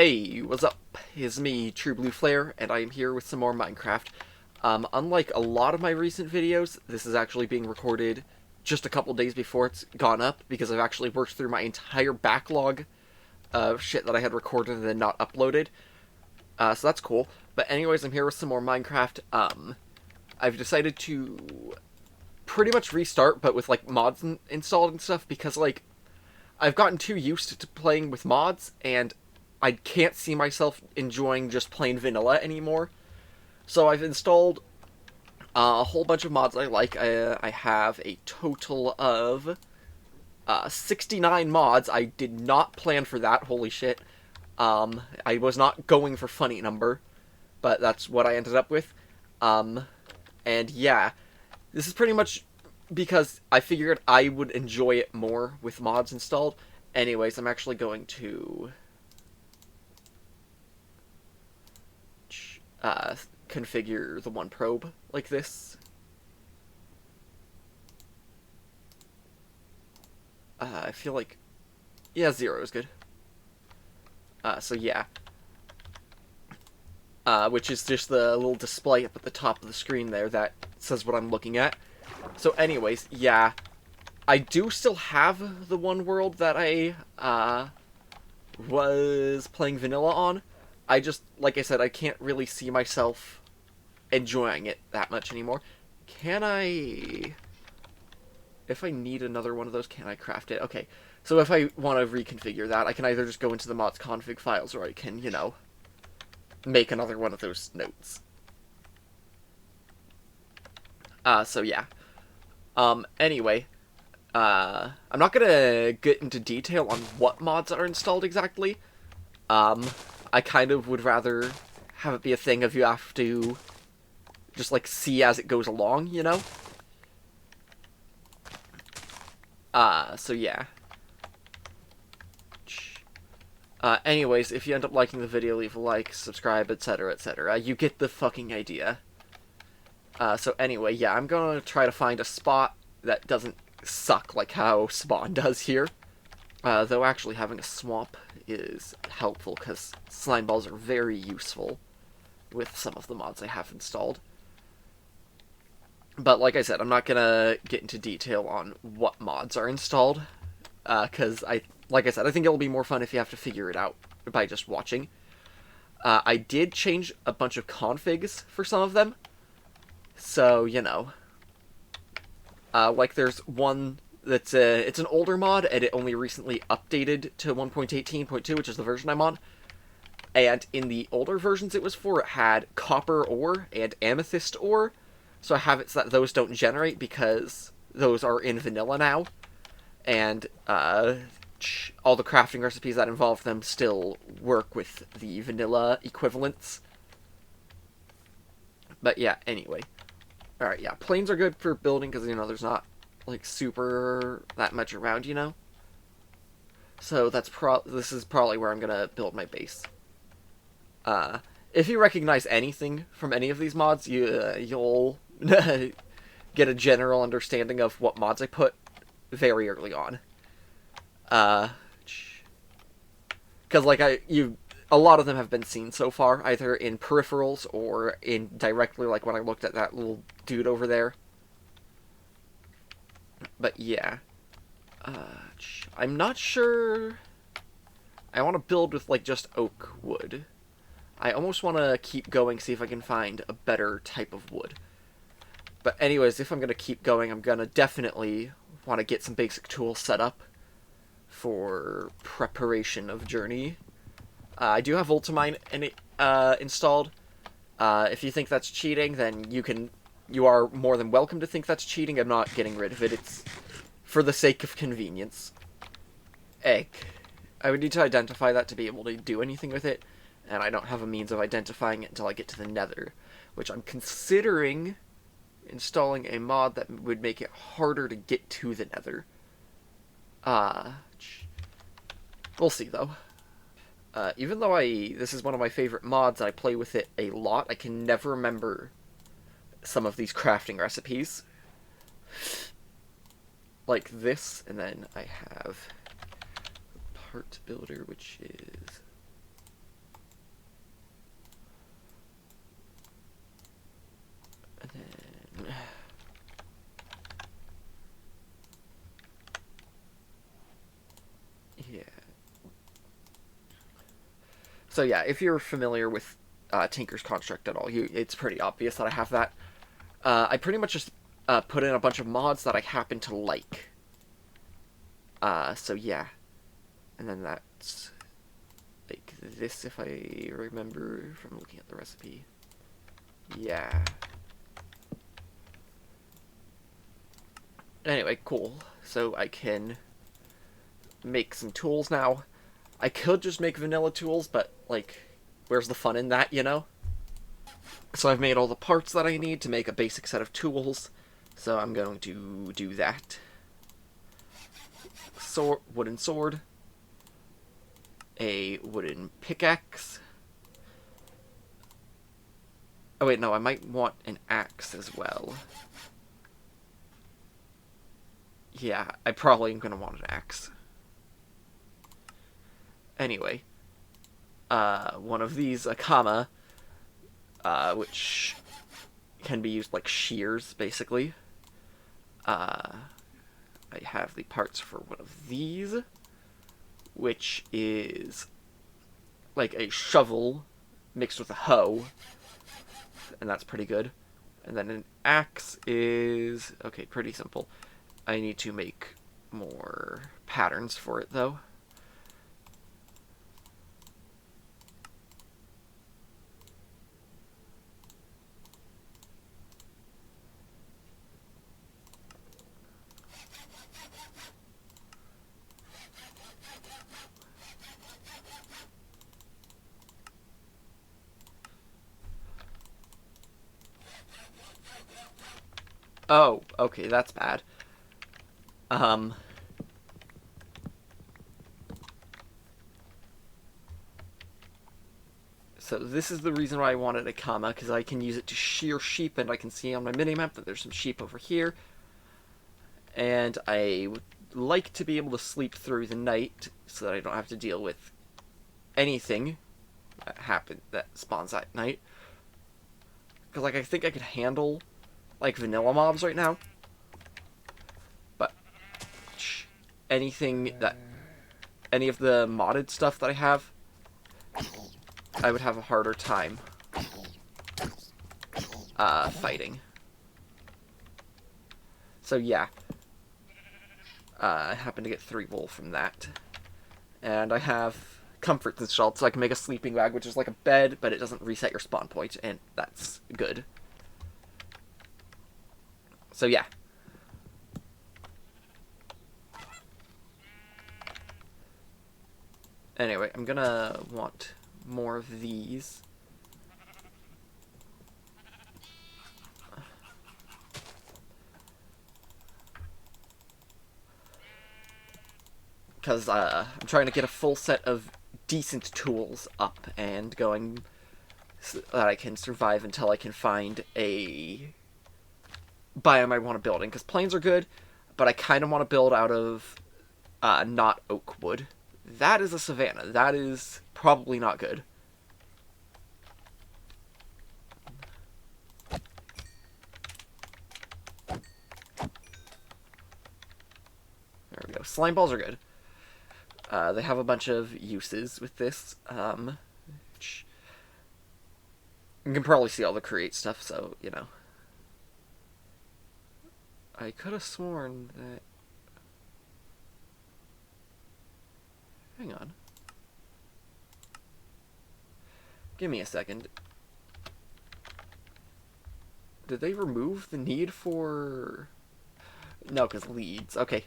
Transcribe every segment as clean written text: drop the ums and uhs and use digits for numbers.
Hey, what's up? It's me, True Blue Flare, and I am here with some more Minecraft. Unlike a lot of my recent videos, this is actually being recorded just a couple days before it's gone up, because I've actually worked through my entire backlog of shit that I had recorded and then not uploaded. So that's cool. But anyways, I'm here with some more Minecraft. I've decided to pretty much restart, but with, like, mods installed and stuff, because, like, I've gotten too used to playing with mods, and I can't see myself enjoying just plain vanilla anymore. So I've installed a whole bunch of mods I like. I have a total of 69 mods. I did not plan for that, holy shit. I was not going for funny number, but that's what I ended up with. And yeah, this is pretty much because I figured I would enjoy it more with mods installed. Anyways, I'm actually going to configure the one probe like this. I feel like, yeah, 0 is good. So yeah. Which is just the little display up at the top of the screen there that says what I'm looking at. So anyways, yeah. I do still have the one world that I, was playing vanilla on. I just, like I said, I can't really see myself enjoying it that much anymore. Can I... If I need another one of those, can I craft it? Okay, so if I want to reconfigure that, I can either just go into the mods config files, or I can, you know, make another one of those notes. So yeah. Anyway, I'm not gonna get into detail on what mods are installed exactly. I kind of would rather have it be a thing of you have to just, like, see as it goes along, you know? So yeah. Anyways, if you end up liking the video, leave a like, subscribe, etc., etc. You get the fucking idea. So anyway, yeah, I'm gonna try to find a spot that doesn't suck like how Spawn does here. Though actually having a swamp is helpful, because slime balls are very useful with some of the mods I have installed. But like I said, I'm not gonna get into detail on what mods are installed, because like I said, I think it'll be more fun if you have to figure it out by just watching. I did change a bunch of configs for some of them, so, you know. Like there's one that's it's an older mod, and it only recently updated to 1.18.2, which is the version I'm on. And in the older versions it was for, it had copper ore and amethyst ore. So I have it so that those don't generate, because those are in vanilla now. And all the crafting recipes that involve them still work with the vanilla equivalents. But yeah, anyway. Alright, yeah, plains are good for building, because, you know, there's not, like, super that much around, you know? So that's this is probably where I'm gonna build my base. If you recognize anything from any of these mods, you'll get a general understanding of what mods I put very early on. Because, like, a lot of them have been seen so far, either in peripherals or in directly, like when I looked at that little dude over there. But yeah. I'm not sure I want to build with, like, just oak wood. I almost want to keep going, see if I can find a better type of wood. But anyways, if I'm going to keep going, I'm going to definitely want to get some basic tools set up for preparation of journey. I do have Ultimine installed. If you think that's cheating, then you are more than welcome to think that's cheating. I'm not getting rid of it. It's for the sake of convenience. Egg. I would need to identify that to be able to do anything with it, and I don't have a means of identifying it until I get to the Nether, which I'm considering installing a mod that would make it harder to get to the Nether. We'll see, though. Even though this is one of my favorite mods, I play with it a lot, I can never remember some of these crafting recipes. Like this, and then I have part builder, which is So yeah, if you're familiar with Tinker's Construct at all, it's pretty obvious that I have that. I pretty much just put in a bunch of mods that I happen to like. So yeah. And then that's like this, if I remember from looking at the recipe. Yeah. Anyway, cool. So I can make some tools now. I could just make vanilla tools, but, like, where's the fun in that, you know? So I've made all the parts that I need to make a basic set of tools. So I'm going to do that. Wooden sword. A wooden pickaxe. Oh wait, no, I might want an axe as well. Yeah, I probably am going to want an axe. Anyway, one of these, a comma, which can be used like shears, basically. I have the parts for one of these, which is like a shovel mixed with a hoe, and that's pretty good. And then an axe is, okay, pretty simple. I need to make more patterns for it, though. Oh, okay, that's bad. So this is the reason why I wanted a comma, because I can use it to shear sheep, and I can see on my minimap that there's some sheep over here. And I would like to be able to sleep through the night, so that I don't have to deal with anything that spawns at night. Because, like, I think I could handle, like, vanilla mobs right now. But anything that, any of the modded stuff that I have, I would have a harder time fighting. So yeah, I happen to get 3 wool from that. And I have comforts installed, so I can make a sleeping bag, which is like a bed, but it doesn't reset your spawn point, and that's good. So yeah. Anyway, I'm gonna want more of these. Because I'm trying to get a full set of decent tools up and going so that I can survive until I can find a biome I want to build in. Because plains are good, but I kind of want to build out of not oak wood. That is a savanna. That is probably not good. There we go. Slime balls are good. They have a bunch of uses with this. You can probably see all the create stuff, so, you know. I could have sworn that... Hang on. Give me a second. Did they remove the need for... No, because leads. Okay.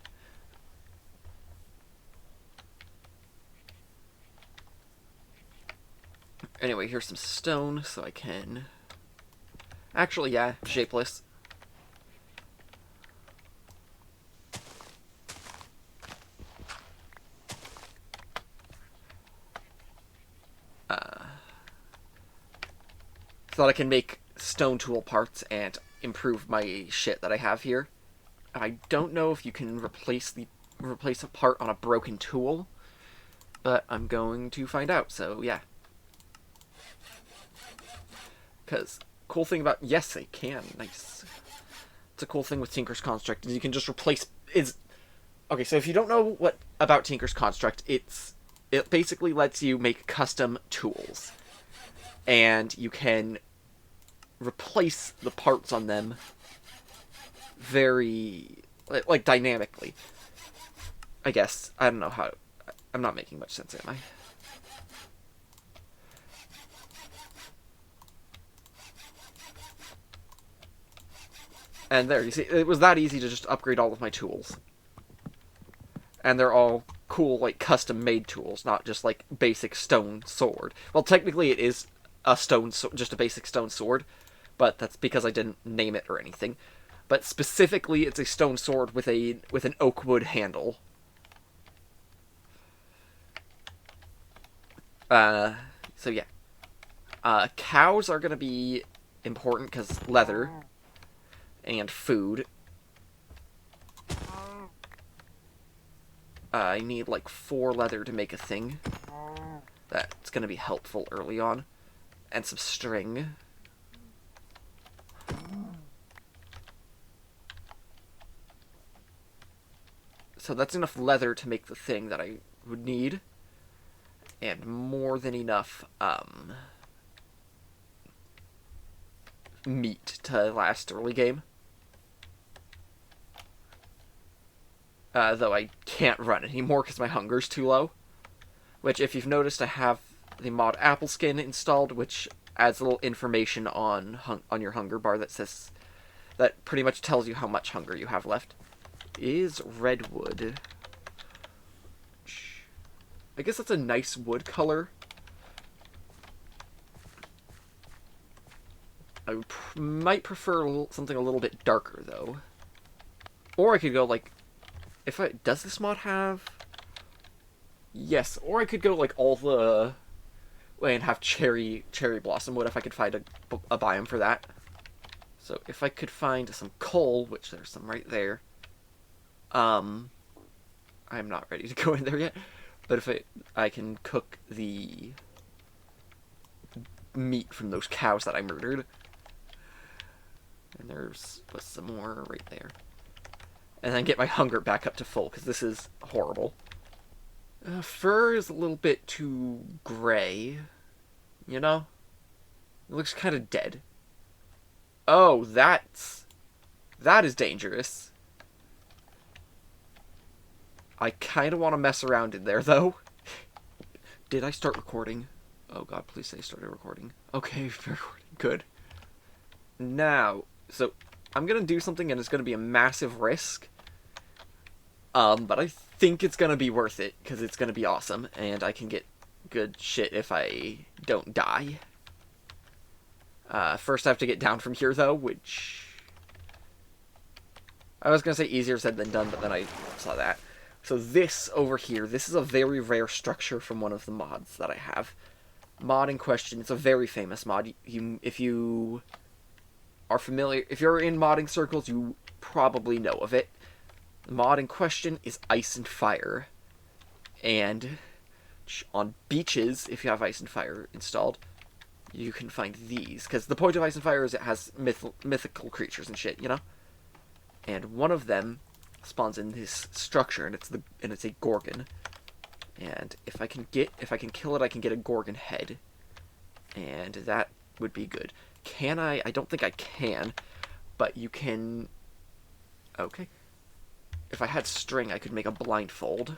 Anyway, here's some stone, so I can... Actually, yeah, shapeless. So that I can make stone tool parts and improve my shit that I have here. I don't know if you can replace a part on a broken tool, but I'm going to find out, so yeah. Because, cool thing about... Yes, I can. Nice. It's a cool thing with Tinker's Construct, is you can just replace... Okay, so if you don't know what about Tinker's Construct, it's it basically lets you make custom tools. And you can replace the parts on them very, like, dynamically. I guess. I don't know how... I'm not making much sense, am I? And there, you see, it was that easy to just upgrade all of my tools. And they're all cool, like, custom-made tools, not just, like, basic stone sword. Well, technically it is a stone sword, just a basic stone sword, but that's because I didn't name it or anything. But specifically, it's a stone sword with an oak wood handle. So yeah. Cows are gonna be important because leather and food. I need like 4 leather to make a thing. That's gonna be helpful early on. And some string. So that's enough leather to make the thing that I would need. And more than enough, meat to last early game. Though I can't run anymore because my hunger's too low. Which, if you've noticed, I have the mod apple skin installed, which adds a little information on your hunger bar that pretty much tells you how much hunger you have left. Is redwood. I guess that's a nice wood color. I might prefer something a little bit darker, though. Or I could go, like... Does this mod have... Yes, or I could go, like, all the way and have cherry blossom wood if I could find a biome for that. So, if I could find some coal, which there's some right there... I'm not ready to go in there yet. But if I can cook the meat from those cows that I murdered. And there's some more right there. And then get my hunger back up to full, because this is horrible. Fur is a little bit too gray. You know? It looks kind of dead. Oh, that is dangerous. I kind of want to mess around in there, though. Did I start recording? Oh god, please say I started recording. Okay, recording. Good. Now, so, I'm gonna do something and it's gonna be a massive risk. But I think it's gonna be worth it, because it's gonna be awesome, and I can get good shit if I don't die. First I have to get down from here, though, which... I was gonna say easier said than done, but then I saw that. So this over here, this is a very rare structure from one of the mods that I have. Mod in question, it's a very famous mod. If you are familiar, if you're in modding circles, you probably know of it. The mod in question is Ice and Fire. And on beaches, if you have Ice and Fire installed, you can find these. Because the point of Ice and Fire is it has mythical creatures and shit, you know? And one of them spawns in this structure, and it's a Gorgon. And if I can kill it, I can get a Gorgon head. And that would be good. Can I? I don't think I can, but you can... Okay. If I had string, I could make a blindfold.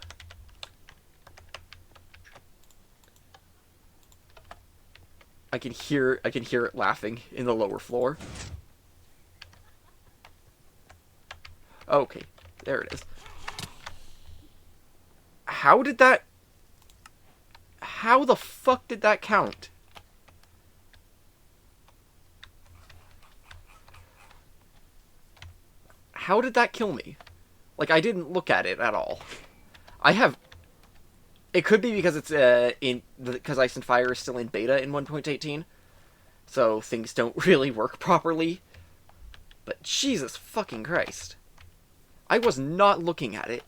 I can hear it laughing in the lower floor. Okay. There it is. How the fuck did that count? How did that kill me? Like, I didn't look at it at all. It could be because it's, because Ice and Fire is still in beta in 1.18. So things don't really work properly. But Jesus fucking Christ. I was not looking at it.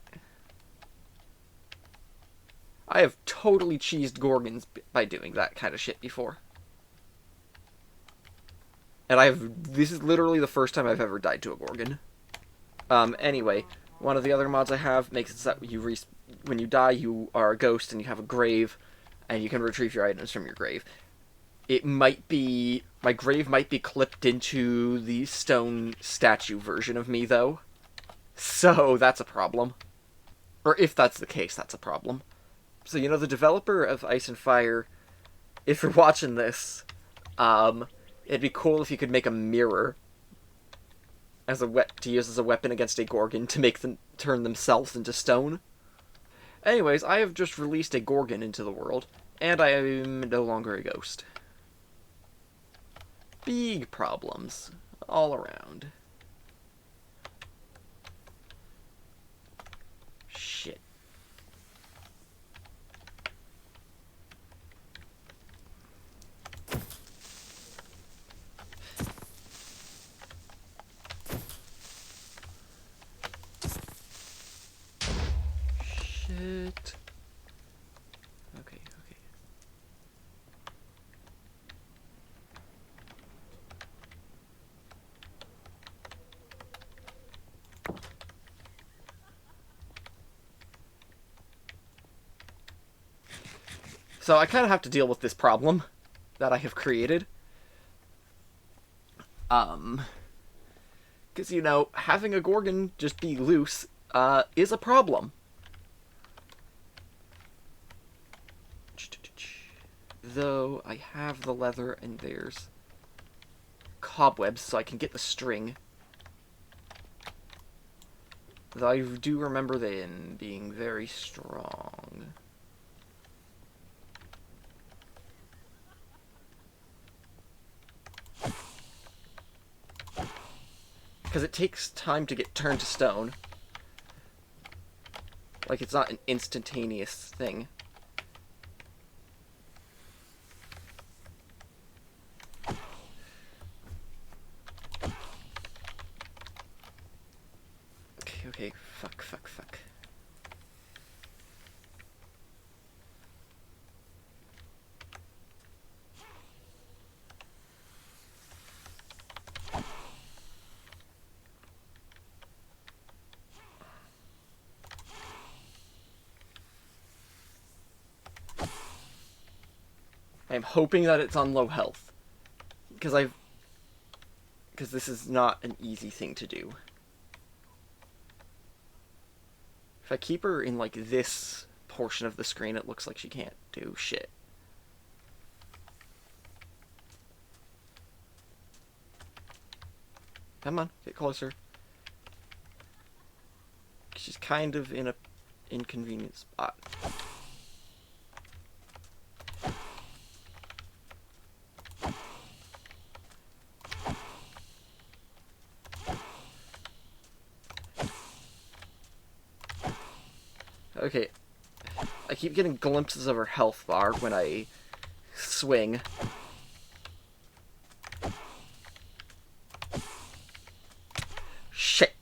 I have totally cheesed Gorgons by doing that kind of shit before. And this is literally the first time I've ever died to a Gorgon. Anyway, one of the other mods I have makes it so that when you die, you are a ghost and you have a grave, and you can retrieve your items from your grave. It might be... My grave might be clipped into the stone statue version of me, though. So, that's a problem. Or if that's the case, that's a problem. So, you know, the developer of Ice and Fire, if you're watching this, it'd be cool if you could make a mirror as to use as a weapon against a Gorgon to make them turn themselves into stone. Anyways, I have just released a Gorgon into the world, and I am no longer a ghost. Big problems all around. Shit. Shit. Okay, okay. So I kind of have to deal with this problem that I have created. Because, you know, having a Gorgon just be loose, is a problem. Though, I have the leather and there's cobwebs, so I can get the string. Though I do remember them being very strong. Because it takes time to get turned to stone. Like, it's not an instantaneous thing. Okay, fuck. I'm hoping that it's on low health. Because this is not an easy thing to do. If I keep her in, like, this portion of the screen, it looks like she can't do shit. Come on, get closer. She's kind of in a inconvenient spot. Okay, I keep getting glimpses of her health bar when I swing. Shit.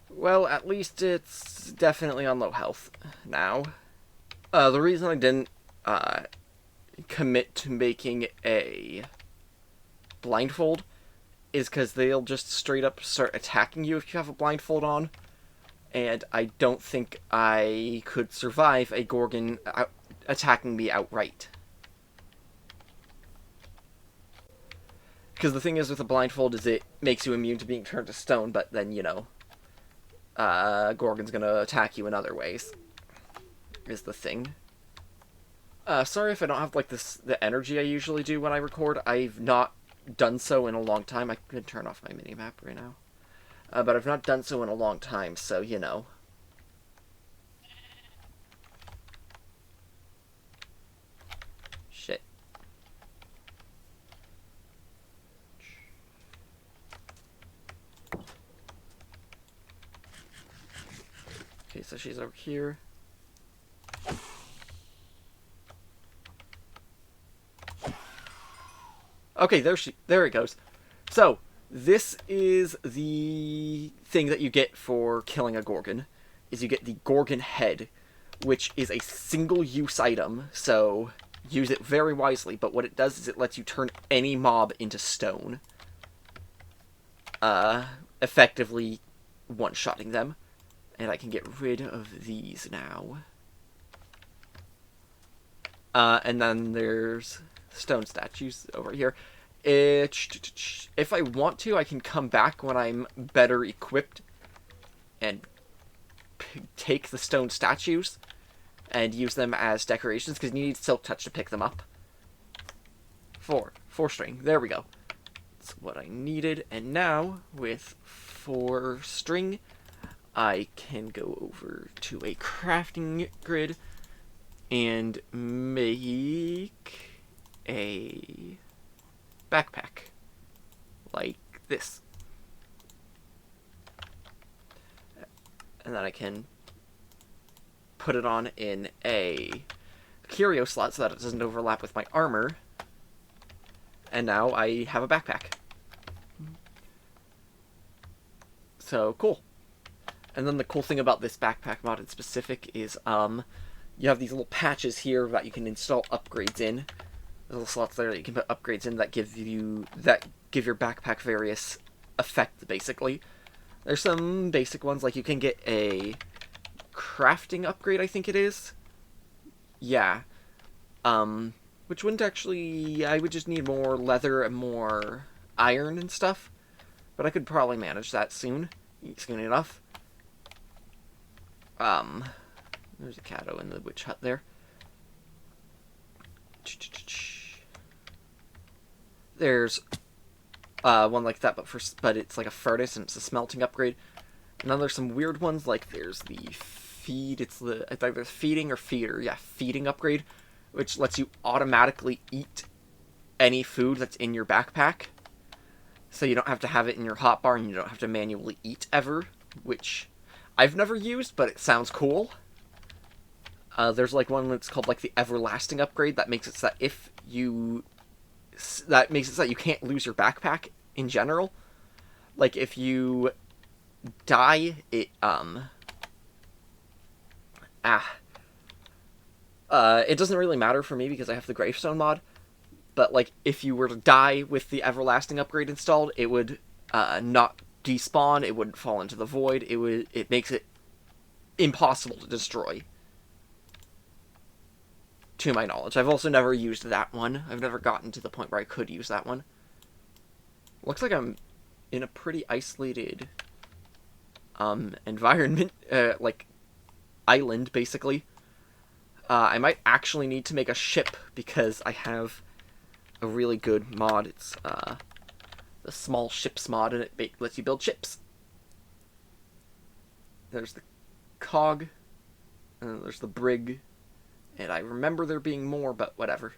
Well, at least it's definitely on low health now. The reason I didn't commit to making a blindfold is because they'll just straight up start attacking you if you have a blindfold on. And I don't think I could survive a Gorgon attacking me outright. Because the thing is with a blindfold is it makes you immune to being turned to stone, but then, you know, Gorgon's gonna attack you in other ways. Is the thing. Sorry if I don't have, like, the energy I usually do when I record. I've not done so in a long time. I can turn off my minimap right now. But I've not done so in a long time, so, you know. Shit. Okay, so she's over here. Okay, there it goes. So, this is the thing that you get for killing a Gorgon, is you get the Gorgon head, which is a single-use item, so use it very wisely, but what it does is it lets you turn any mob into stone. Effectively, one-shotting them. And I can get rid of these now. And then there's stone statues over here. If I want to, I can come back when I'm better equipped and take the stone statues and use them as decorations, because you need silk touch to pick them up. Four string. There we go. That's what I needed. And now, with 4 string, I can go over to a crafting grid and make a backpack like this. And then I can put it on in a curio slot so that it doesn't overlap with my armor. And now I have a backpack. So, cool. And then the cool thing about this backpack mod in specific is, you have these little patches here that you can install upgrades in. Little slots there that you can put upgrades in that give your backpack various effects, basically. There's some basic ones, like you can get a crafting upgrade, I think it is. Yeah. Which wouldn't actually... I would just need more leather and more iron and stuff. But I could probably manage that soon enough. There's a Cato in the witch hut there. There's one like that, but it's like a furnace and it's a smelting upgrade. And then there's some weird ones, like there's the feed. I think there's feeding or feeder. Yeah, feeding upgrade, which lets you automatically eat any food that's in your backpack. So you don't have to have it in your hotbar and you don't have to manually eat ever, which I've never used, but it sounds cool. There's like one that's called like the everlasting upgrade that makes it so that you can't lose your backpack in general. Like if you die, it doesn't really matter for me because I have the gravestone mod. But like if you were to die with the everlasting upgrade installed, it would not despawn. It wouldn't fall into the void. It makes it impossible to destroy, to my knowledge. I've also never used that one. I've never gotten to the point where I could use that one. Looks like I'm in a pretty isolated environment, like island, basically. I might actually need to make a ship because I have a really good mod. It's the small ships mod, and it lets you build ships. There's the cog, and there's the brig, and I remember there being more, but whatever.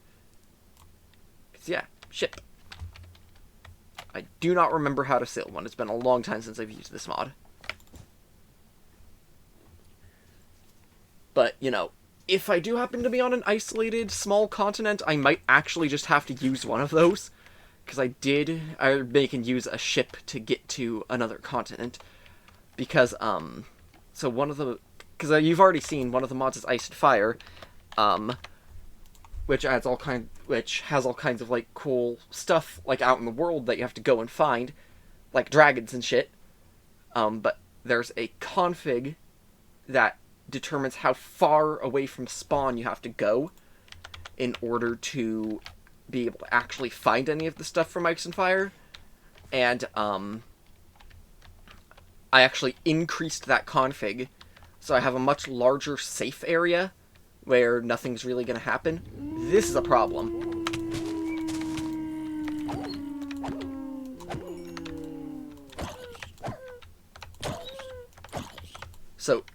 'Cause yeah, ship. I do not remember how to sail one. It's been a long time since I've used this mod. But, you know, if I do happen to be on an isolated small continent, I might actually just have to use one of those. Because I can use a ship to get to another continent. Because, so one of the... Because you've already seen one of the mods is Ice and Fire, which has all kinds of, like, cool stuff, like, out in the world that you have to go and find, like dragons and shit. But there's a config that determines how far away from spawn you have to go in order to be able to actually find any of the stuff from Ice and Fire. And, I actually increased that config, so I have a much larger safe area where nothing's really going to happen. This is a problem. So,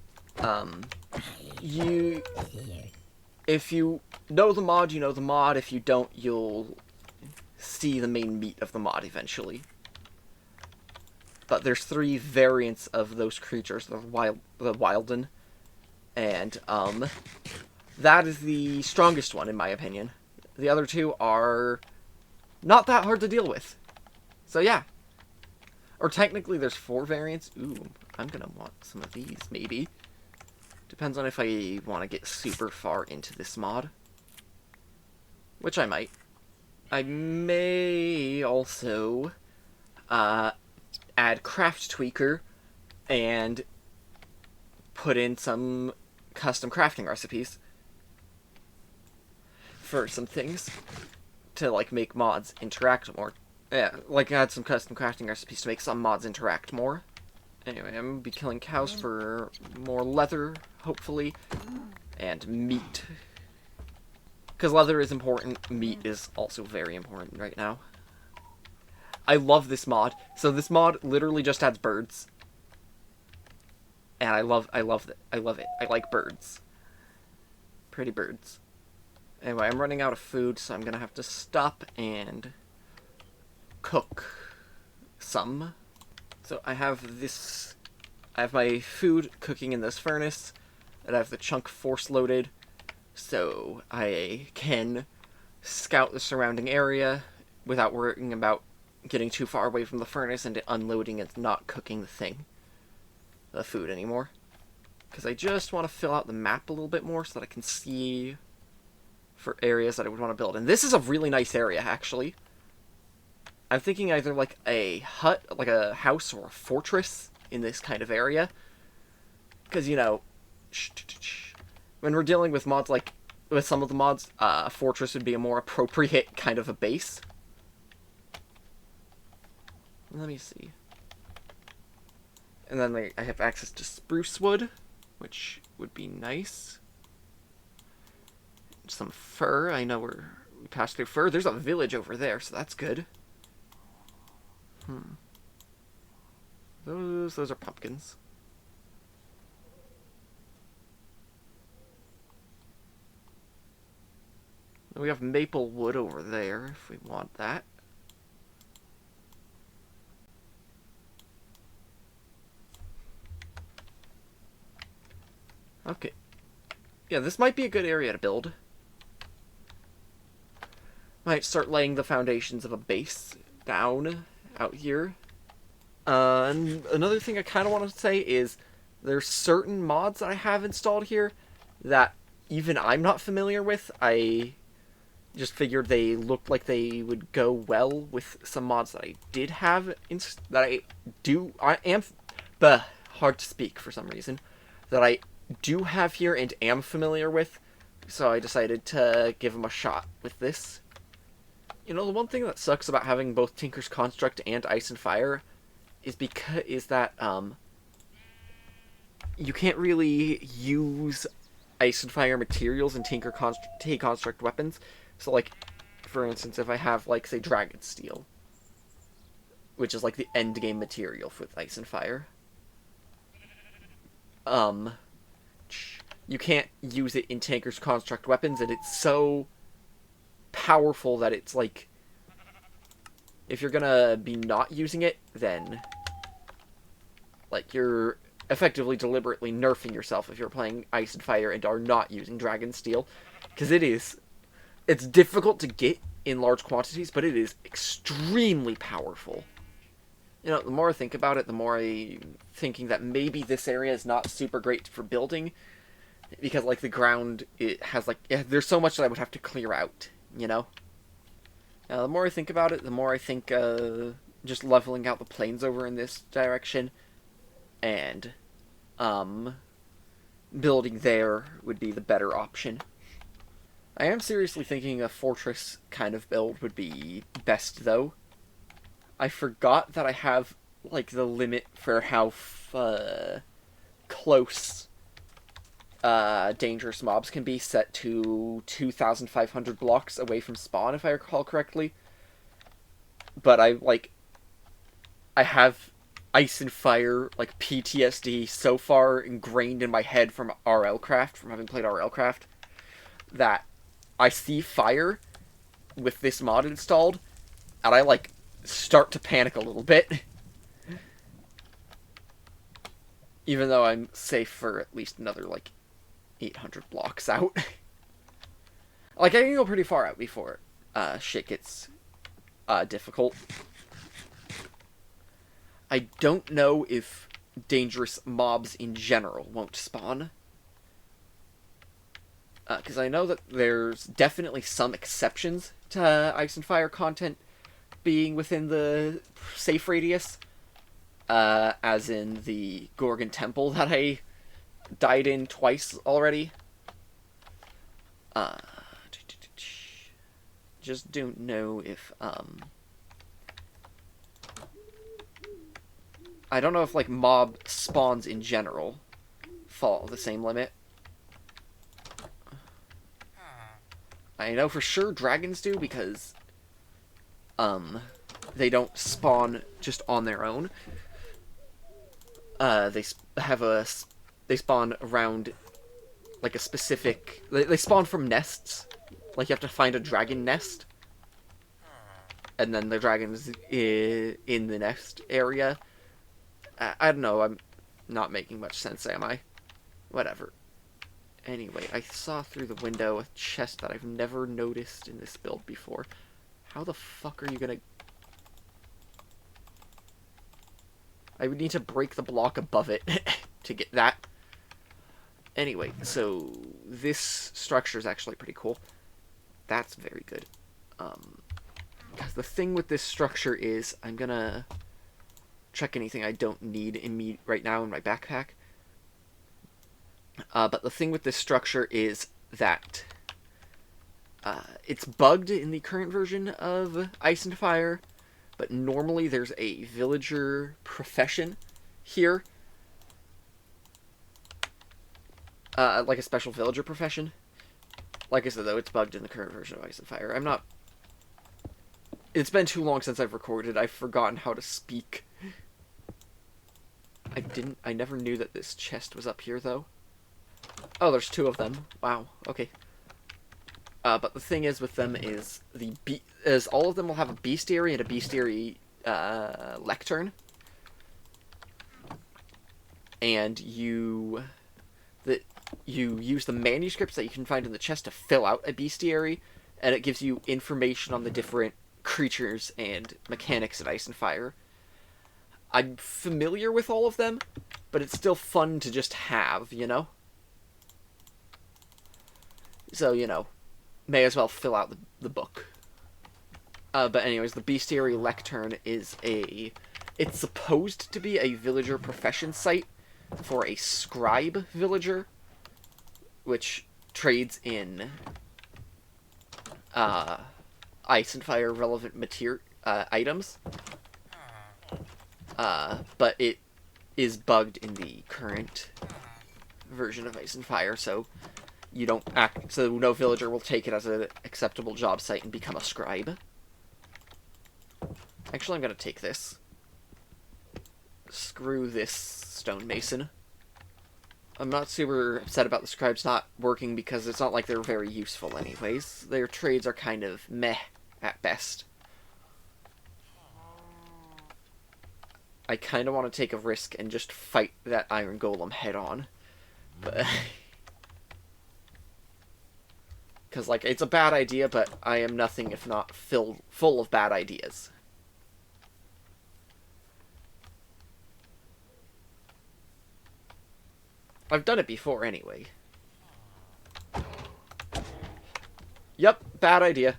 if you know the mod, you know the mod. If you don't, you'll see the main meat of the mod eventually. But there's 3 variants of those creatures, the Wilden, and, that is the strongest one, in my opinion. The other 2 are not that hard to deal with. So, yeah. Or technically, there's 4 variants. Ooh, I'm gonna want some of these, maybe. Depends on if I want to get super far into this mod. Which I might. I may also, add Craft Tweaker and put in some custom crafting recipes for some things to, like, make mods interact more. Yeah, like, add some custom crafting recipes to make some mods interact more. Anyway, I'm gonna be killing cows for more leather, hopefully, and meat. Because leather is important, meat is also very important right now. I love this mod. So this mod literally just adds birds. And I love it. I love it. I like birds. Pretty birds. Anyway, I'm running out of food, so I'm gonna have to stop and cook some. So I have this... I have my food cooking in this furnace, and I have the chunk force loaded, so I can scout the surrounding area without worrying about getting too far away from the furnace and unloading and not cooking the food anymore. Because I just want to fill out the map a little bit more so that I can see for areas that I would want to build. And this is a really nice area, actually. I'm thinking either like a hut, like a house or a fortress in this kind of area. Because, you know, when we're dealing with mods like, with some of the mods, a fortress would be a more appropriate kind of a base. Let me see. And then I have access to spruce wood, which would be nice. Some fur. I know we passed through fur. There's a village over there, so that's good. Those are pumpkins. We have maple wood over there, if we want that. Okay. Yeah, this might be a good area to build. Might start laying the foundations of a base down out here. And another thing I kind of want to say is there's certain mods that I have installed here that even I'm not familiar with. I just figured they looked like they would go well with some mods that I did have, hard to speak for some reason, that I do have here and am familiar with, so I decided to give them a shot with this. You know, the one thing that sucks about having both Tinker's Construct and Ice and Fire is that you can't really use Ice and Fire materials in Tinker Construct weapons. So, like, for instance, if I have, like, say, Dragon Steel, which is, like, the endgame material with Ice and Fire, you can't use it in Tinker's Construct weapons, and it's so powerful that it's, like, if you're gonna be not using it, then, like, you're effectively deliberately nerfing yourself if you're playing Ice and Fire and are not using Dragon Steel, because it's difficult to get in large quantities, but it is extremely powerful. You know, the more I think about it, the more I'm thinking that maybe this area is not super great for building, because, like, the ground, it has, like, there's so much that I would have to clear out, you know? Now, the more I think about it, the more I think, just leveling out the plains over in this direction, and, building there would be the better option. I am seriously thinking a fortress kind of build would be best, though. I forgot that I have, like, the limit for how close dangerous mobs can be set to 2,500 blocks away from spawn, if I recall correctly. But I have Ice and Fire, like, PTSD so far ingrained in my head from RLcraft, from having played RLcraft, that I see fire with this mod installed, and I, like, start to panic a little bit. Even though I'm safe for at least another, like, 800 blocks out. Like, I can go pretty far out before shit gets difficult. I don't know if dangerous mobs in general won't spawn. Because I know that there's definitely some exceptions to Ice and Fire content being within the safe radius. as in the Gorgon Temple that I died in twice already. Uh, just don't know if, I don't know if, like, mob spawns in general follow the same limit. I know for sure dragons do, because, they don't spawn just on their own. They spawn around, like, a specific... They spawn from nests. Like, you have to find a dragon nest. And then the dragon's in the nest area. I don't know, I'm not making much sense, am I? Whatever. Anyway, I saw through the window a chest that I've never noticed in this build before. How the fuck are you gonna... I would need to break the block above it to get that. Anyway, so this structure is actually pretty cool. That's very good. Because the thing with this structure is, I'm gonna check anything I don't need right now in my backpack. But the thing with this structure is that it's bugged in the current version of Ice and Fire, but normally there's a villager profession here. Like a special villager profession. Like I said, though, it's bugged in the current version of Ice and Fire. It's been too long since I've recorded. I've forgotten how to speak. I never knew that this chest was up here, though. Oh, there's two of them. Wow, okay. But the thing is with them is all of them will have a bestiary and a bestiary lectern. And you use the manuscripts that you can find in the chest to fill out a bestiary, and it gives you information on the different creatures and mechanics of Ice and Fire. I'm familiar with all of them, but it's still fun to just have, you know? So, you know, may as well fill out the book. But anyways, the bestiary lectern is it's supposed to be a villager profession site for a scribe villager, which trades in Ice and Fire relevant items. But it is bugged in the current version of Ice and Fire, so no villager will take it as an acceptable job site and become a scribe. Actually, I'm gonna take this. Screw this stonemason. I'm not super upset about the scribes not working because it's not like they're very useful anyways. Their trades are kind of meh at best. I kind of want to take a risk and just fight that iron golem head on. But because, like, it's a bad idea, but I am nothing if not full of bad ideas. I've done it before anyway. Yep, bad idea.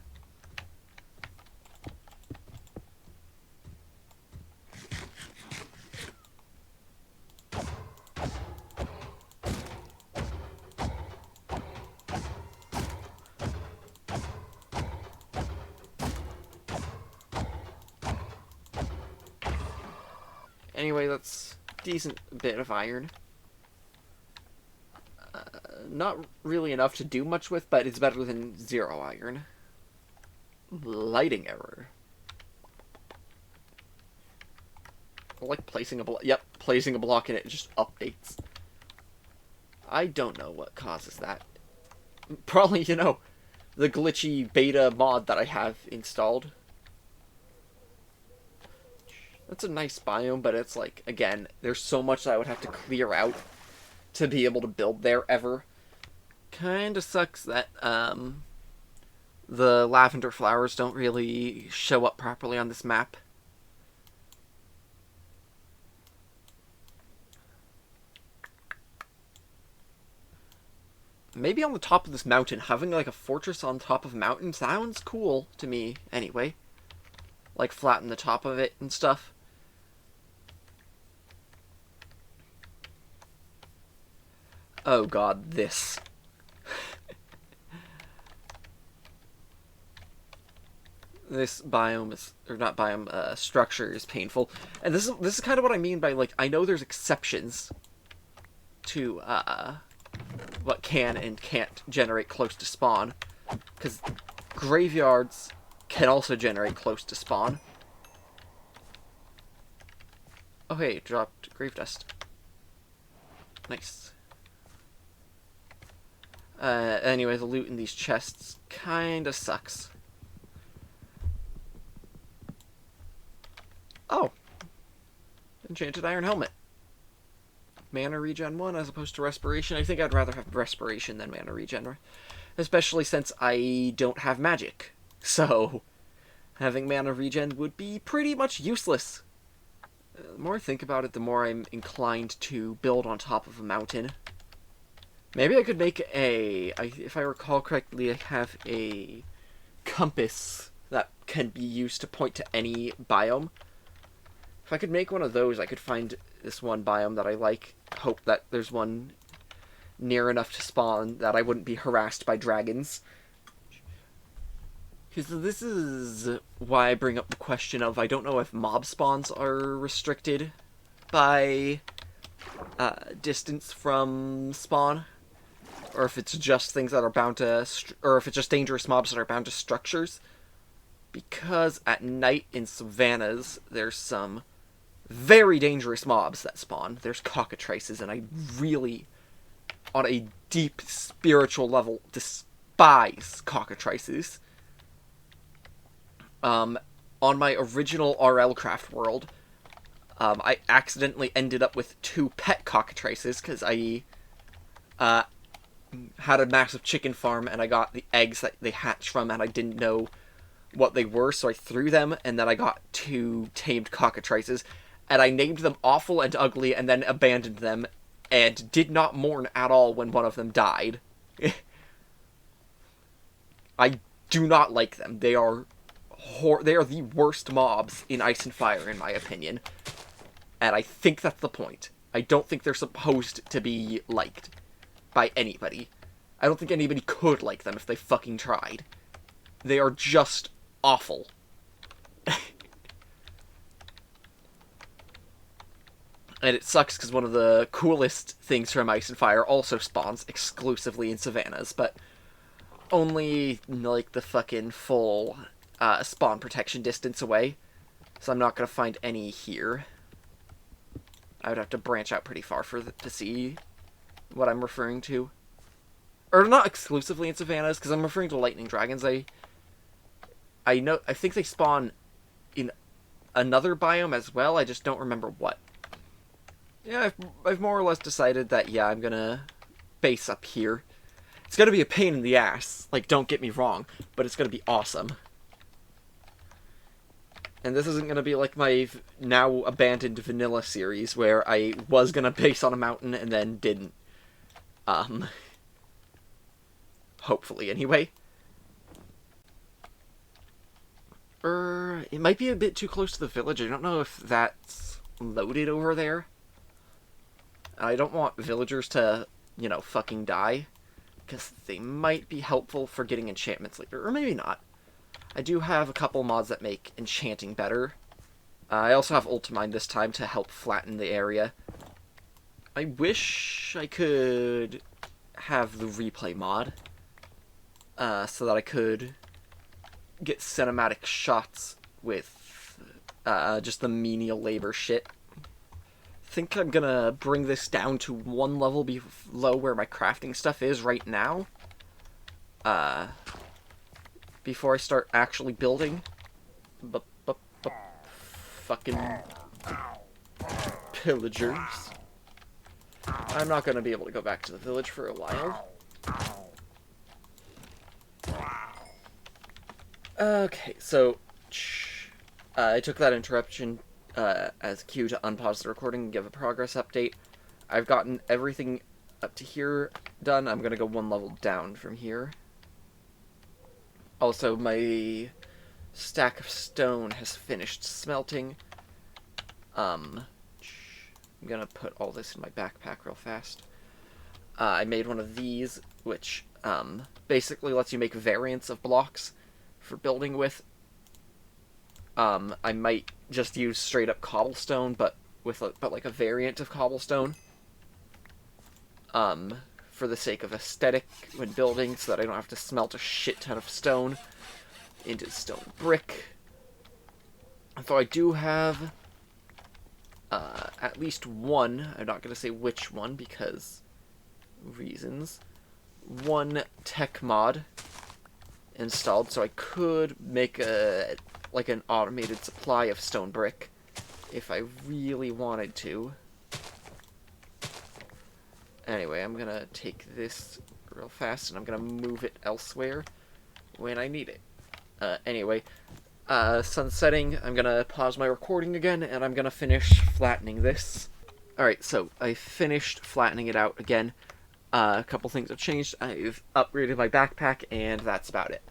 Anyway, that's a decent bit of iron. Not really enough to do much with, but it's better than 0 iron. Lighting error. I like placing a block. Yep, placing a block in it just updates. I don't know what causes that. Probably, you know, the glitchy beta mod that I have installed. That's a nice biome, but it's like, again, there's so much that I would have to clear out to be able to build there ever. Kinda sucks that, the lavender flowers don't really show up properly on this map. Maybe on the top of this mountain, having like a fortress on top of a mountain sounds cool to me, anyway. Like, flatten the top of it and stuff. Oh god, this. This biome is, or not biome, structure is painful. And this is kind of what I mean by, like, I know there's exceptions to, what can and can't generate close to spawn. Because graveyards can also generate close to spawn. Oh hey, it dropped grave dust. Nice. Anyway, the loot in these chests kinda sucks. Oh! Enchanted iron helmet. Mana regen 1 as opposed to respiration. I think I'd rather have respiration than mana regen. Especially since I don't have magic. So, having mana regen would be pretty much useless. The more I think about it, the more I'm inclined to build on top of a mountain. Maybe I could make if I recall correctly, I have a compass that can be used to point to any biome. If I could make one of those, I could find this one biome that I like, hope that there's one near enough to spawn that I wouldn't be harassed by dragons. Because this is why I bring up the question of, I don't know if mob spawns are restricted by distance from spawn, or if it's just things that are bound to, or if it's just dangerous mobs that are bound to structures. Because at night in savannas, there's some very dangerous mobs that spawn. There's cockatrices, and I really, on a deep spiritual level, despise cockatrices. On my original RL Craft world, I accidentally ended up with 2 pet cockatrices, because I had a massive chicken farm, and I got the eggs that they hatch from, and I didn't know what they were, so I threw them, and then I got 2 tamed cockatrices, and I named them Awful and Ugly, and then abandoned them, and did not mourn at all when one of them died. I do not like them. They are the worst mobs in Ice and Fire, in my opinion. And I think that's the point. I don't think they're supposed to be liked by anybody. I don't think anybody could like them if they fucking tried. They are just awful. And it sucks because one of the coolest things from Ice and Fire also spawns exclusively in savannas, but only, like, the fucking full spawn protection distance away. So I'm not going to find any here. I would have to branch out pretty far to see what I'm referring to. Or not exclusively in savannas, because I'm referring to lightning dragons. I think they spawn in another biome as well, I just don't remember what. Yeah, I've more or less decided that, yeah, I'm gonna base up here. It's gonna be a pain in the ass, like, don't get me wrong, but it's gonna be awesome. And this isn't gonna be like my now abandoned vanilla series, where I was gonna base on a mountain and then didn't. Hopefully, anyway. It might be a bit too close to the village. I don't know if that's loaded over there. I don't want villagers to, you know, fucking die, because they might be helpful for getting enchantments later, or maybe not. I do have a couple mods that make enchanting better. I also have Ultimine this time to help flatten the area. I wish I could have the replay mod, so that I could get cinematic shots with just the menial labor shit. I think I'm gonna bring this down to 1 level below where my crafting stuff is right now. Before I start actually building. Fucking pillagers. I'm not gonna be able to go back to the village for a while. Okay, so I took that interruption as cue to unpause the recording and give a progress update. I've gotten everything up to here done. I'm gonna go 1 level down from here. Also, my stack of stone has finished smelting. I'm gonna put all this in my backpack real fast. I made one of these, which basically lets you make variants of blocks for building with. I might just use straight up cobblestone, but like a variant of cobblestone. For the sake of aesthetic when building, so that I don't have to smelt a shit ton of stone into stone brick. Though I do have at least one, I'm not going to say which one because reasons, one tech mod installed, so I could make an automated supply of stone brick if I really wanted to. Anyway, I'm gonna take this real fast and I'm gonna move it elsewhere when I need it. Anyway, sun's setting. I'm gonna pause my recording again and I'm gonna finish flattening this. Alright, so I finished flattening it out again. A couple things have changed. I've upgraded my backpack and that's about it.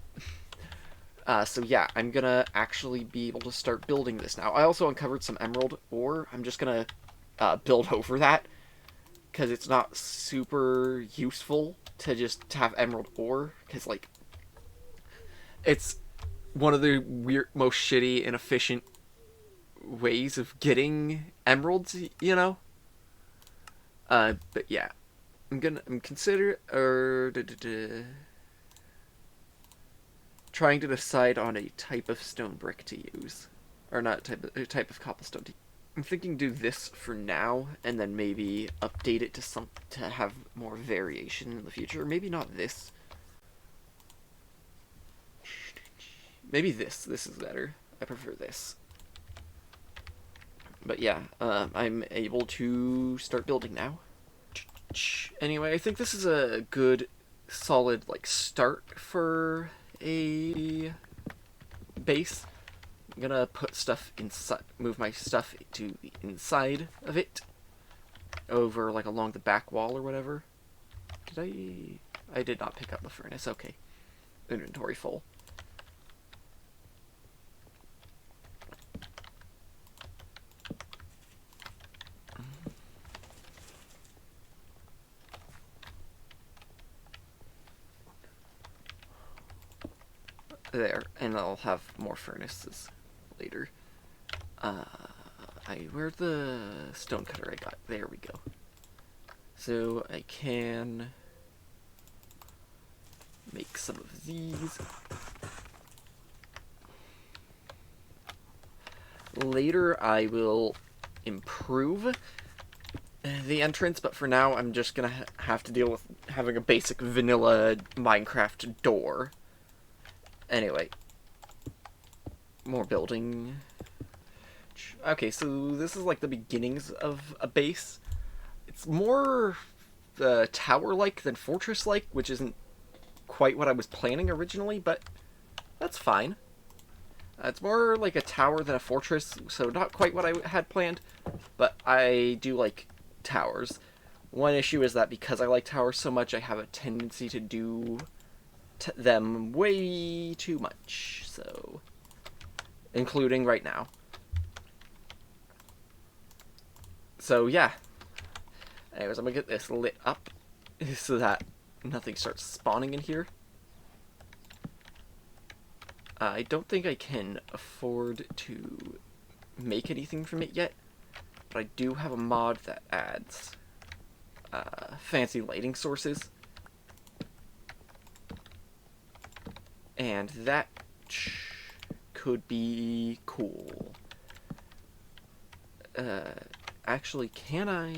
So yeah, I'm gonna actually be able to start building this now. I also uncovered some emerald ore. I'm just gonna build over that, because it's not super useful to just have emerald ore, because, like, it's one of the most shitty, inefficient ways of getting emeralds, you know? But yeah. I'm trying to decide on a type of stone brick to use. Or not a type of cobblestone to use. I'm thinking do this for now, and then maybe update it to have more variation in the future. Maybe not this. Maybe this. This is better. I prefer this. But yeah, I'm able to start building now. Anyway, I think this is a good, solid, like, start for a base. I'm gonna put stuff inside, move my stuff to the inside of it, over, like, along the back wall or whatever. I did not pick up the furnace, okay. Inventory full. There, and I'll have more furnaces later. Where's the stone cutter I got? There we go. So I can make some of these. Later I will improve the entrance, but for now I'm just gonna have to deal with having a basic vanilla Minecraft door. Anyway, more building. Okay, so this is like the beginnings of a base. It's more tower-like than fortress-like, which isn't quite what I was planning originally, but that's fine. It's more like a tower than a fortress, so not quite what I had planned, but I do like towers. One issue is that because I like towers so much, I have a tendency to do them way too much, so including right now. So yeah, anyways, I'm gonna get this lit up so that nothing starts spawning in here. I don't think I can afford to make anything from it yet, but I do have a mod that adds fancy lighting sources. And that could be cool. Actually, can I?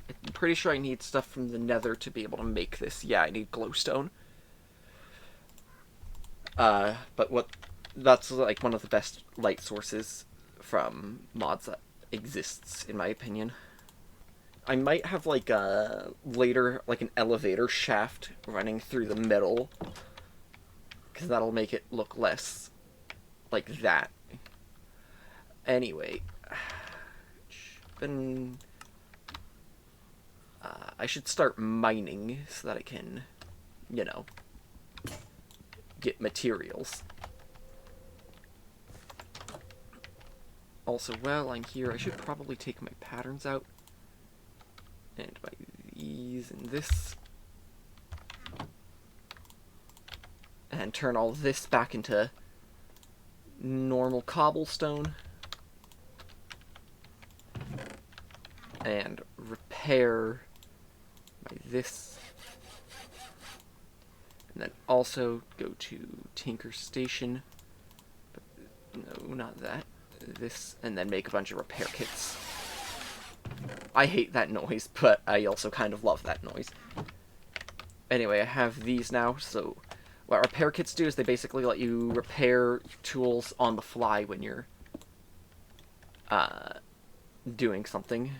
I'm pretty sure I need stuff from the nether to be able to make this. Yeah, I need glowstone. But that's like one of the best light sources from mods that exists, in my opinion. I might have like later like an elevator shaft running through the middle, because that'll make it look less like that. Anyway, then I should start mining so that I can, you know, get materials. Also, while I'm here, I should probably take my patterns out. And by these and this. And turn all this back into normal cobblestone. And repair this. And then also go to Tinker Station. But no, not that. This, and then make a bunch of repair kits. I hate that noise, but I also kind of love that noise. Anyway, I have these now, so what repair kits do is they basically let you repair tools on the fly when you're doing something.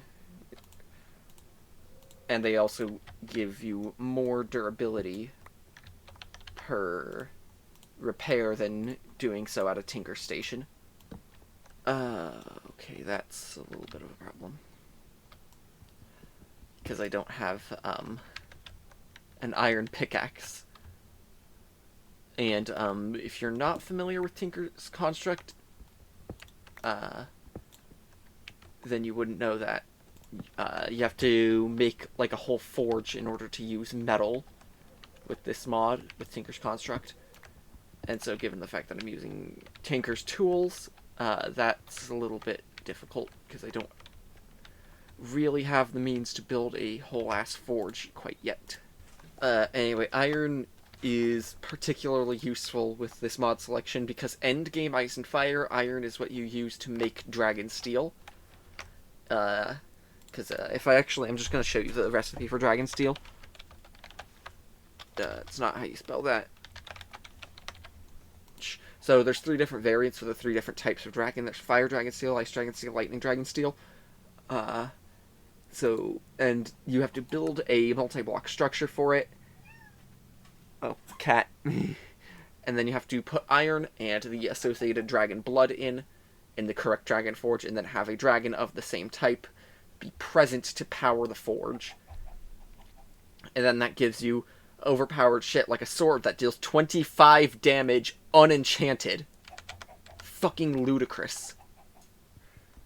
And they also give you more durability per repair than doing so at a Tinker Station. Okay, that's a little bit of a problem. Because I don't have, an iron pickaxe. And, if you're not familiar with Tinker's Construct, then you wouldn't know that. You have to make, like, a whole forge in order to use metal with this mod, with Tinker's Construct. And so, given the fact that I'm using Tinker's tools, that's a little bit difficult, because I don't really have the means to build a whole-ass forge quite yet. Anyway, iron is particularly useful with this mod selection, because endgame Ice and Fire, iron is what you use to make Dragon Steel. Because if I'm just going to show you the recipe for Dragon Steel. It's not how you spell that. So there's 3 different variants for the 3 different types of dragon. There's Fire Dragon Steel, Ice Dragon Steel, Lightning Dragon Steel. And you have to build a multi-block structure for it. Oh, cat. And then you have to put iron and the associated dragon blood in the correct dragon forge, and then have a dragon of the same type be present to power the forge. And then that gives you overpowered shit like a sword that deals 25 damage unenchanted. Fucking ludicrous.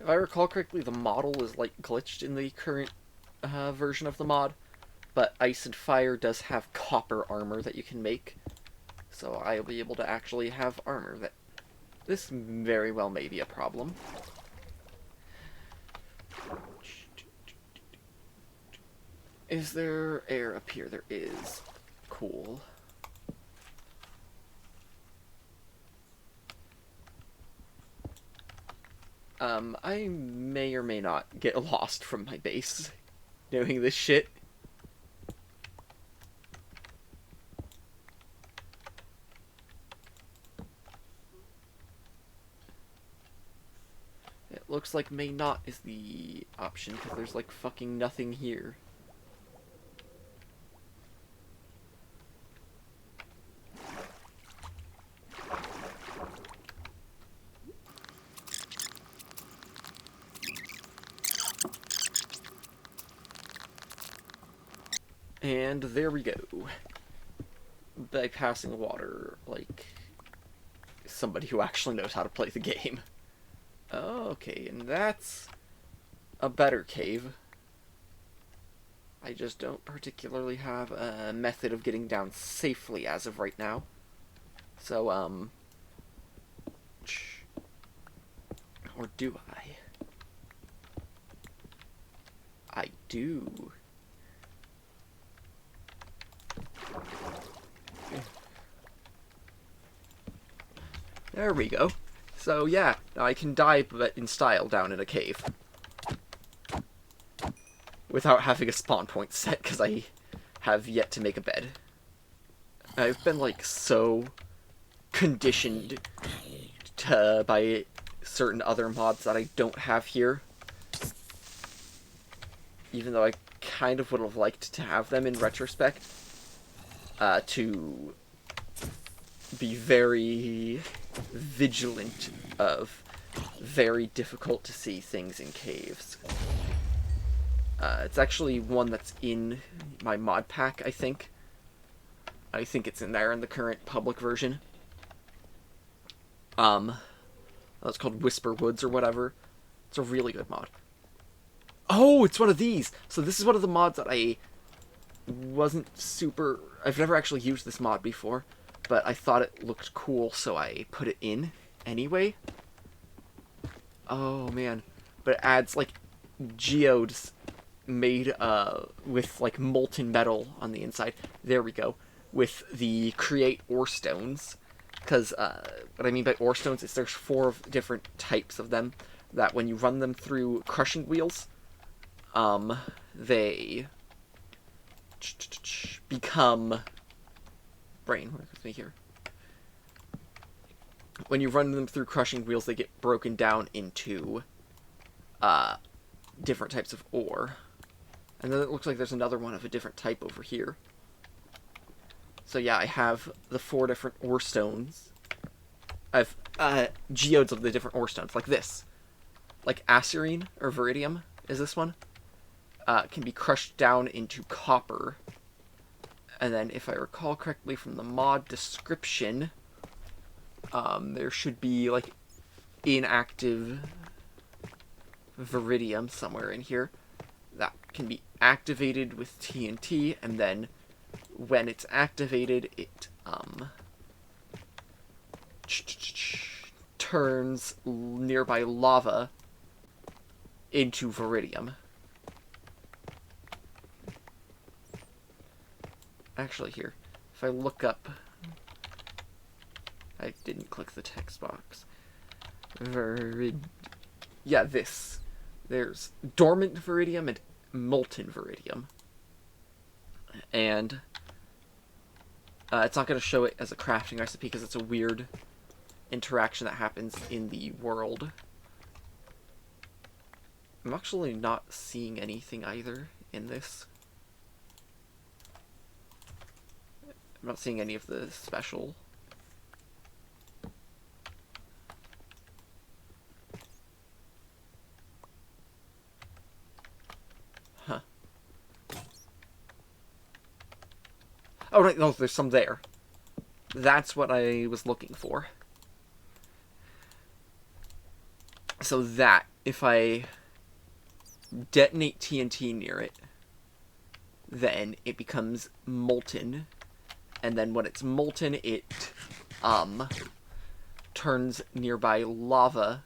If I recall correctly, the model is, like, glitched in the current version of the mod, but Ice and Fire does have copper armor that you can make, so I'll be able to actually have armor that... This very well may be a problem. Is there air up here? There is. Cool. I may or may not get lost from my base doing this shit. It looks like may not is the option, because there's like fucking nothing here. And there we go. Bypassing water like somebody who actually knows how to play the game. Okay, and that's a better cave. I just don't particularly have a method of getting down safely as of right now. So, or do I? I do. There we go. So yeah, now I can die, but in style, down in a cave. Without having a spawn point set, because I have yet to make a bed. I've been, like, so conditioned by certain other mods that I don't have here. Even though I kind of would have liked to have them in retrospect. To be very vigilant of very difficult to see things in caves. It's actually one that's in my mod pack, I think. I think it's in there in the current public version. It's called Whisper Woods or whatever. It's a really good mod. Oh, it's one of these! So this is one of the mods that I wasn't super... I've never actually used this mod before, but I thought it looked cool, so I put it in anyway. Oh, man. But it adds, like, geodes made with, like, molten metal on the inside. There we go. With the create ore stones. Because what I mean by ore stones is there's 4 different types of them that when you run them through crushing wheels, they become... Brain, where is me here? When you run them through crushing wheels, they get broken down into different types of ore. And then it looks like there's another one of a different type over here. So yeah, I have the 4 different ore stones. I have geodes of the different ore stones, like this. Like acerine, or viridium, is this one. Can be crushed down into copper. And then, if I recall correctly from the mod description, there should be, like, inactive viridium somewhere in here that can be activated with TNT, and then when it's activated, it turns nearby lava into viridium. Actually, here, if I look up... I didn't click the text box. Yeah, this. There's dormant viridium and molten viridium. And it's not going to show it as a crafting recipe because it's a weird interaction that happens in the world. I'm actually not seeing anything either in this. I'm not seeing any of the special. Huh. Oh, right, no, there's some there. That's what I was looking for. So that, if I detonate TNT near it, then it becomes molten. And then when it's molten, it turns nearby lava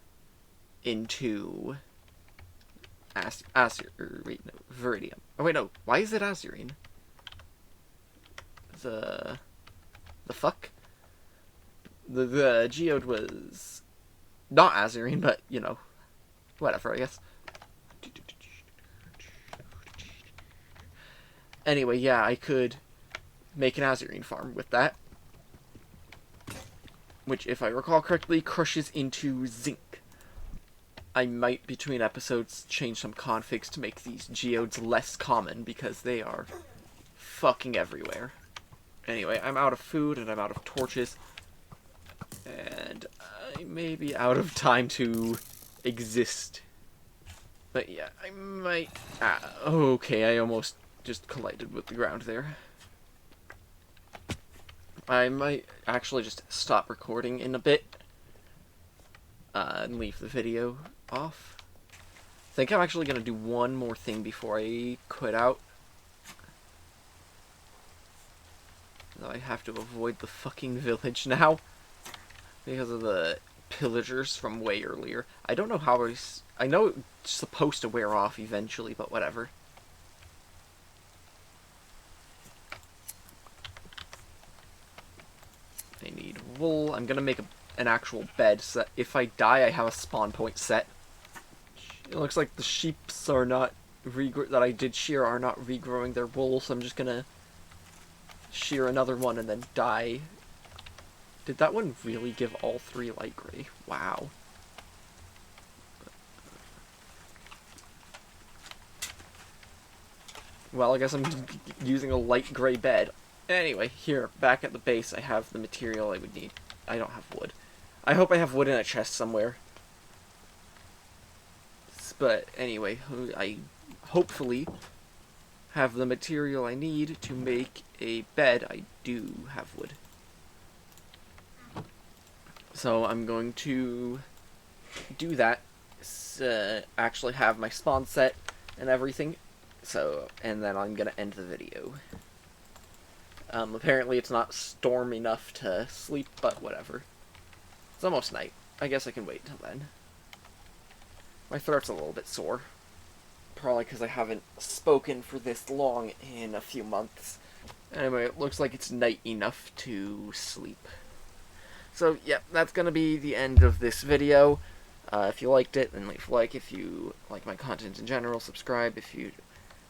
into viridium. Oh wait, no. Why is it acerine? The fuck? The geode was not acerine, but you know, whatever, I guess. Anyway, yeah, I could make an acerine farm with that, which, if I recall correctly, crushes into zinc. I might, between episodes, change some configs to make these geodes less common, because they are fucking everywhere. Anyway, I'm out of food, and I'm out of torches, and I may be out of time to exist. But yeah, I might... okay, I almost just collided with the ground there. I might actually just stop recording in a bit and leave the video off. I think I'm actually going to do one more thing before I quit out. I have to avoid the fucking village now because of the pillagers from way earlier. I don't know how I know it's supposed to wear off eventually, but whatever. I need wool. I'm gonna make an actual bed so that if I die, I have a spawn point set. It looks like the sheeps are not that I did shear are not regrowing their wool, so I'm just gonna shear another one and then die. Did that one really give all 3 light gray? Wow. Well, I guess I'm using a light gray bed. Anyway, here, back at the base, I have the material I would need. I don't have wood. I hope I have wood in a chest somewhere. But anyway, I hopefully have the material I need to make a bed. I do have wood. So I'm going to do that. Actually have my spawn set and everything. So, and then I'm gonna end the video. Apparently it's not storm enough to sleep, but whatever. It's almost night. I guess I can wait till then. My throat's a little bit sore. Probably because I haven't spoken for this long in a few months. Anyway, it looks like it's night enough to sleep. So, yeah, that's going to be the end of this video. If you liked it, then leave a like. If you like my content in general, subscribe. If you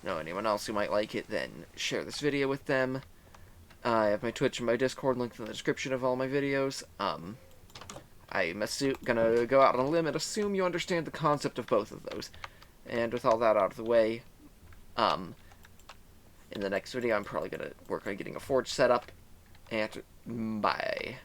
know anyone else who might like it, then share this video with them. I have my Twitch and my Discord linked in the description of all my videos. I'm gonna go out on a limb and assume you understand the concept of both of those. And with all that out of the way, in the next video I'm probably gonna work on getting a forge set up, and bye.